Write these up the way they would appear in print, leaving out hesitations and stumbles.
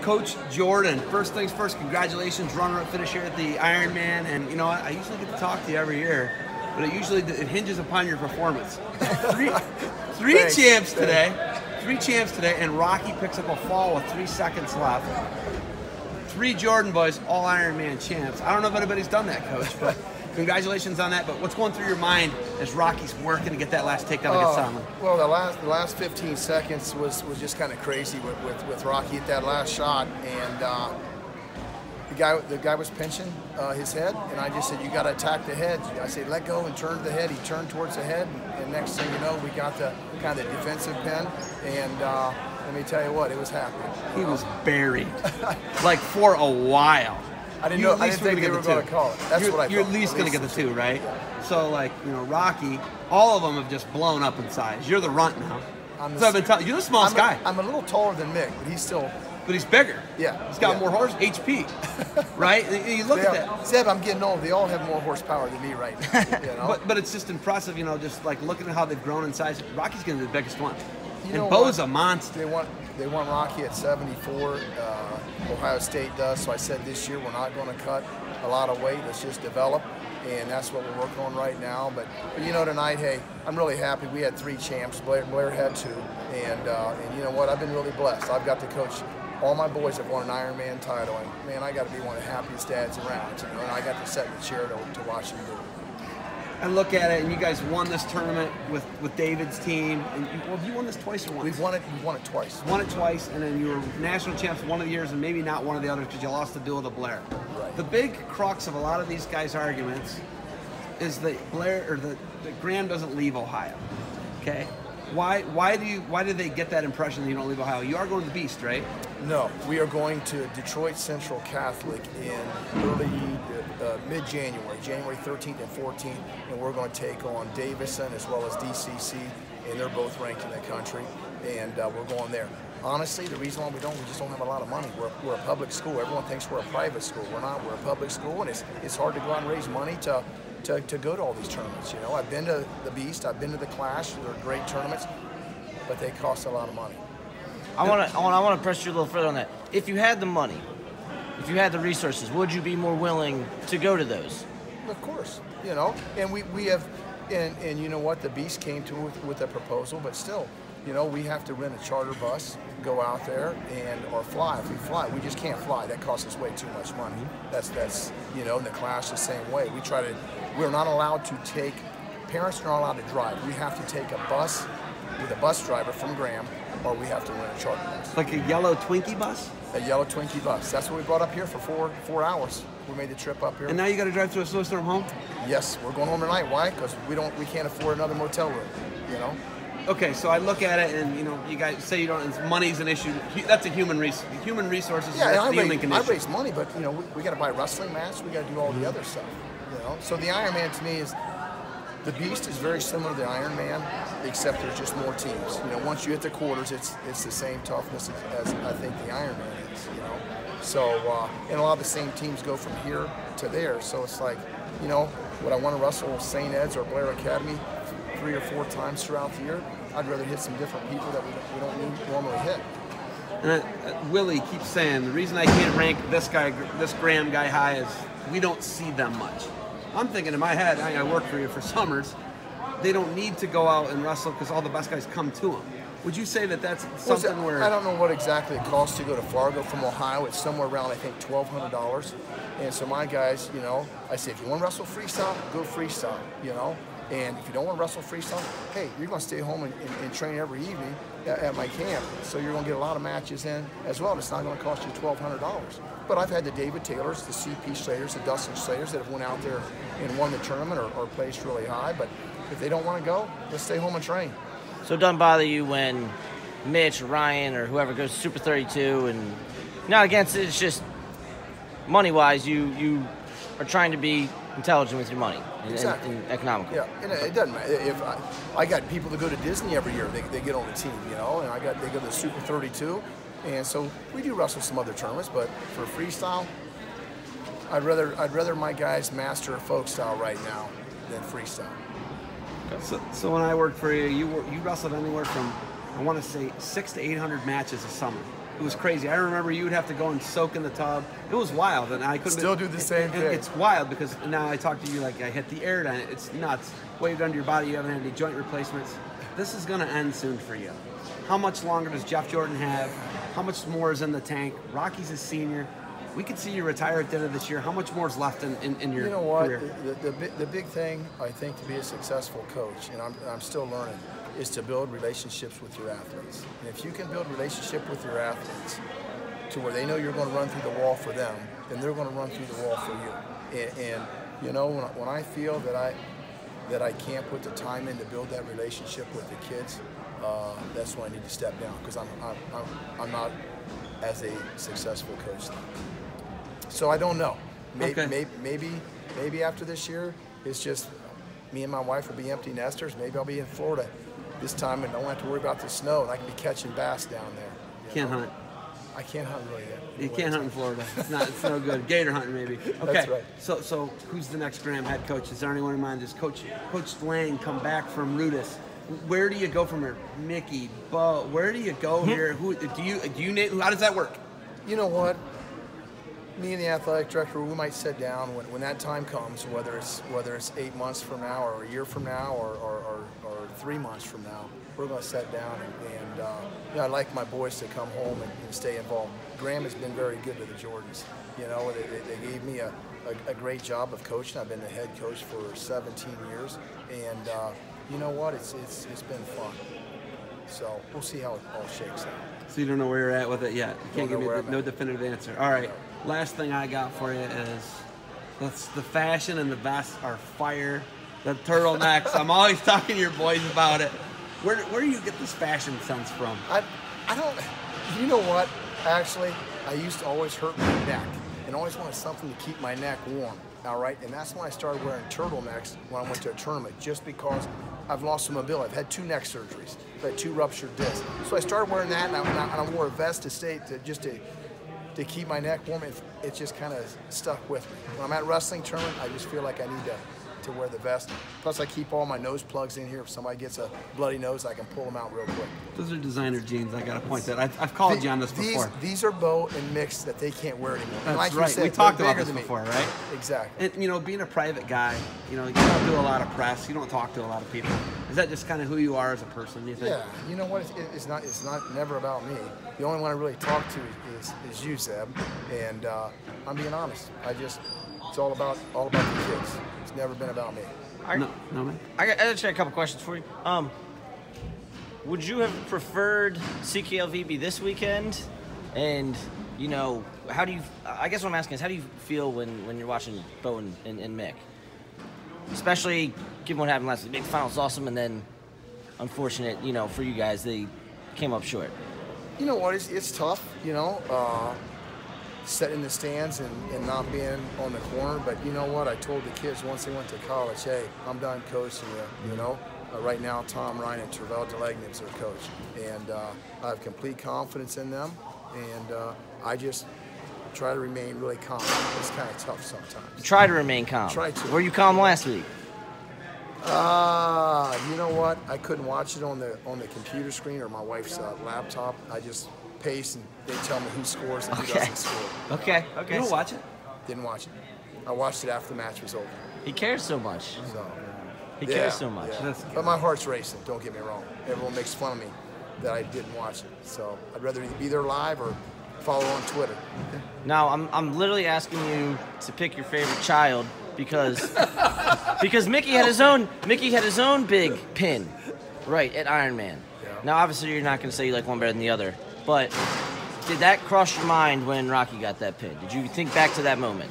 Coach Jordan, first things first, congratulations, runner-up finish here at the Ironman. And you know what? I usually get to talk to you every year, but it hinges upon your performance. Three champs today. 3 champs today, and Rocky picks up a fall with 3 seconds left. 3 Jordan boys, all Ironman champs. I don't know if anybody's done that, Coach, but congratulations on that. But what's going through your mind as Rocky's working to get that last takedown against Sondland? Well, the last 15 seconds was just kind of crazy with Rocky at that last shot, and the guy was pinching his head, and I just said, you got to attack the head. I said, let go and turn to the head. He turned towards the head, and next thing you know, we got the kind of defensive pin, and let me tell you what, it was happening. He was buried, like for a while. I didn't think they were going to call it. That's what I thought. You're at least going to get the 2, right? Yeah. So, like, you know, Rocky, all of them have just blown up in size. You're the runt now. So I've been telling you, you're the smallest guy. I'm a little taller than Mick, but he's still. But he's bigger. Yeah. He's got more HP, right? You look at that. Seb, I'm getting old. They all have more horsepower than me right now. You know? but it's just impressive, you know, just like looking at how they've grown in size. Rocky's going to be the biggest one. And Bo's a monster. They want Rocky at 74. Ohio State does. So I said this year we're not going to cut a lot of weight. Let's just develop. And that's what we're working on right now. But you know, tonight, hey, I'm really happy. We had 3 champs. Blair had 2. And you know what? I've been really blessed. I've got to coach. All my boys have won an Ironman title, and man, I got to be one of the happiest dads around, you know, and I got to sit in the chair to watch them do it. I look at it, and you guys won this tournament with David's team. And you won this twice or once? We've won it twice. Won it twice, and then you were national champs one of the years, and maybe not one of the others because you lost the duel to Blair. Right. The big crux of a lot of these guys' arguments is that Blair or the Graham doesn't leave Ohio. Okay. Why do they get that impression that you don't leave Ohio? You are going to the Beast, right? No, we are going to Detroit Central Catholic in early mid-January, January 13th and 14th, and we're going to take on Davison as well as DCC, and they're both ranked in the country, and we're going there. Honestly, the reason why we just don't have a lot of money. We're a public school. Everyone thinks we're a private school. We're not. We're a public school, and it's hard to go out and raise money to go to all these tournaments. You know, I've been to the Beast, I've been to the Clash. They're great tournaments, but they cost a lot of money. I want to press you a little further on that. If you had the money, if you had the resources, would you be more willing to go to those? Of course, you know, and we have, and you know what, the Beast came to with a proposal, but still, you know, we have to rent a charter bus, go out there, or fly. If we fly, we just can't fly. That costs us way too much money. That's you know, and the Clash the same way. We're not allowed to take, parents are not allowed to drive. We have to take a bus with a bus driver from Graham, or we have to rent a charter bus. Like a yellow Twinkie bus? A yellow Twinkie bus. That's what we brought up here for 4 hours. We made the trip up here. And now you got to drive through a snowstorm home? Yes, we're going home tonight. Why? Because we can't afford another motel room. You know. Okay, so I look at it, and you know, you guys say you don't. Money's an issue. That's a human resources. Yeah, that's the human condition. I raise money, but you know, we got to buy wrestling mats. We got to do all the other stuff. You know, so the Ironman to me is. The Beast is very similar to the Ironman, except there's just more teams. You know, once you hit the quarters, it's the same toughness as I think the Ironman is. You know, so and a lot of the same teams go from here to there. So it's like, you know, would I want to wrestle St. Ed's or Blair Academy 3 or 4 times throughout the year? I'd rather hit some different people that we don't normally hit. And Willie keeps saying the reason I can't rank this Graham guy high is we don't see them much. I'm thinking in my head, I work for you for summers, they don't need to go out and wrestle because all the best guys come to them. Would you say that that's something where... I don't know what exactly it costs to go to Fargo from Ohio. It's somewhere around, I think, $1,200. And so my guys, you know, I say, if you want to wrestle freestyle, go freestyle, you know. And if you don't want to wrestle freestyle, hey, you're going to stay home and train every evening at my camp. So you're going to get a lot of matches in as well. And it's not going to cost you $1,200. But I've had the David Taylors, the CP Slaters, the Dustin Slaters that have went out there and won the tournament or placed really high. But if they don't want to go, let's stay home and train. So it doesn't bother you when Mitch, Ryan, or whoever goes Super 32 and not against it, it's just money-wise, you are trying to be intelligent with your money and economical. Yeah, and it doesn't matter. If I got people that go to Disney every year, they get on the team, you know, and they go to the Super 32. And so we do wrestle some other tournaments, but for freestyle, I'd rather my guys master folk style right now than freestyle. So when I worked for you, you wrestled anywhere from, I want to say, 600 to 800 matches a summer. It was crazy. I remember you would have to go and soak in the tub. It was wild, and I couldn't still do the same thing. It's wild because now I talk to you like I hit the air. It's nuts. Waved under your body. You haven't had any joint replacements. This is going to end soon for you. How much longer does Jeff Jordan have? How much more is in the tank? Rocky's a senior. We could see you retire at the end of this year. How much more is left in your You know what? career? The big thing, I think, to be a successful coach, and I'm still learning, is to build relationships with your athletes. And if you can build relationship with your athletes to where they know you're going to run through the wall for them, then they're going to run through the wall for you. And you know, when I feel that I can't put the time in to build that relationship with the kids, that's when I need to step down, because I'm not as a successful coach now. So I don't know. Maybe after this year, it's just me and my wife will be empty nesters. Maybe I'll be in Florida this time and don't have to worry about the snow, and I can be catching bass down there. Can't hunt. I can't hunt really yet. You can't hunt in Florida. It's no good. Gator hunting maybe. Okay. That's right. So who's the next Graham head coach? Is there anyone in mind? Does Coach Lang come back from Rudis? Where do you go from here? Mickey, Bo, where do you go here? Who do you name? How does that work? You know what? Me and the athletic director, we might sit down when that time comes, whether it's 8 months from now or a year from now or 3 months from now. We're going to sit down and you know, I'd like my boys to come home and stay involved. Graham has been very good to the Jordans. You know, they gave me a great job of coaching. I've been the head coach for 17 years, and you know what? It's been fun. So we'll see how it all shakes out. So you don't know where you're at with it yet. You can't give me no at. definitive answer. All right. Last thing I got for you is the fashion and the vests are fire. The turtlenecks. I'm always talking to your boys about it. Where do you get this fashion sense from? I don't. You know what? Actually, I used to always hurt my neck and always wanted something to keep my neck warm. All right, and that's when I started wearing turtlenecks when I went to a tournament, just because I've lost some mobility. I've had 2 neck surgeries. I've had 2 ruptured discs. So I started wearing that, and I wore a vest to keep my neck warm. It just kind of stuck with me. When I'm at wrestling tournament, I just feel like I need to wear the vest. Plus, I keep all my nose plugs in here. If somebody gets a bloody nose, I can pull them out real quick. Those are designer jeans. I got to point that. I've called you on this before. These are Bo and Mix that they can't wear anymore. That's like right. You said, we talked about this than before, me. right? Exactly. And, you know, being a private guy, you know, you don't do a lot of press. You don't talk to a lot of people. Is that just kind of who you are as a person, do you think? Yeah. You know what? It's not never about me. The only one I really talk to is you, Zeb. And I'm being honest. It's all about the kids. It's never been about me. No, man. I actually a couple questions for you. Would you have preferred CKLV this weekend? And, you know, I guess what I'm asking is, how do you feel when you're watching Bo and Mick? Especially given what happened last week. Big finals awesome, and then unfortunate, you know, for you guys, they came up short. You know what? It's tough, you know. Sitting in the stands and not being on the corner, but you know what? I told the kids once they went to college, hey, I'm done coaching you, you know? Right now, Tom Ryan and Tervel Delegnit's their coach, and I have complete confidence in them, and I just try to remain really calm. It's kind of tough sometimes. Try to remain calm. Try to. Were you calm last week? You know what? I couldn't watch it on the computer screen or my wife's laptop. I just pace and they tell me who scores and who doesn't score. Okay. You don't watch it? Didn't watch it. I watched it after the match was over. He cares so much. So, He cares so much. Yeah. But my heart's racing, don't get me wrong. Everyone makes fun of me that I didn't watch it. So I'd rather either be there live or follow on Twitter. Now, I'm literally asking you to pick your favorite child because Mickey had his own big pin, right, at Ironman. Yeah. Now, obviously, you're not going to say you like one better than the other, but did that cross your mind when Rocky got that pin? Did you think back to that moment?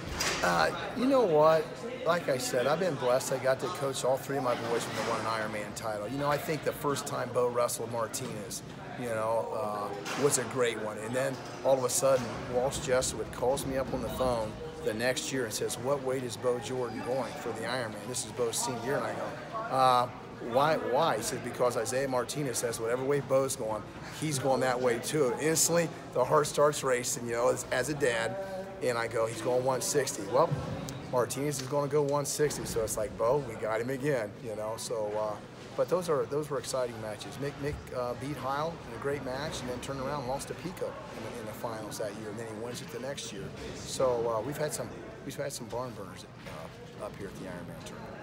You know what? Like I said, I've been blessed. I got to coach all 3 of my boys when they won an Ironman title. You know, I think the first time Bo wrestled Martinez, you know, was a great one. And then all of a sudden, Walsh Jesuit calls me up on the phone the next year and says, what weight is Bo Jordan going for the Ironman? This is Bo's senior year. And I go, why? He said, because Isaiah Martinez says whatever way Bo's going, he's going that way too. And instantly, the heart starts racing, you know, as a dad. And I go, he's going 160. Well, Martinez is going to go 160, so it's like, Bo, we got him again, you know. So But those were exciting matches. Mick beat Heil in a great match, and then turned around and lost to Pico in the finals that year, and then he wins it the next year. So we've had some barn burners up here at the Ironman tournament.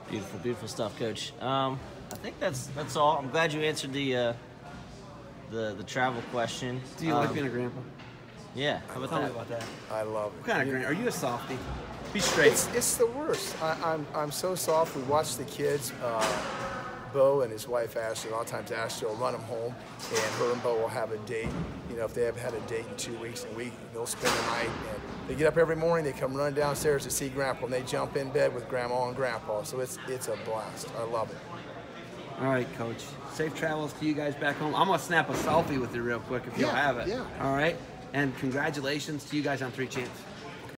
Beautiful, beautiful stuff, Coach. I think that's all. I'm glad you answered the travel question. Do you like being a grandpa? Yeah. How about Tell that? me about that. I love it. What kind of grandpa? Are you a softie? Be straight. It's the worst. I'm so soft. We watch the kids. Bo and his wife Ashley, a lot of times Ashley will run them home, and her and Bo will have a date. You know, if they haven't had a date in 2 weeks, and they'll spend the night. And they get up every morning, they come running downstairs to see Grandpa, and they jump in bed with Grandma and Grandpa. So it's a blast. I love it. All right, Coach. Safe travels to you guys back home. I'm gonna snap a selfie with you real quick if you'll have it. Yeah. All right. And congratulations to you guys on 3 champs.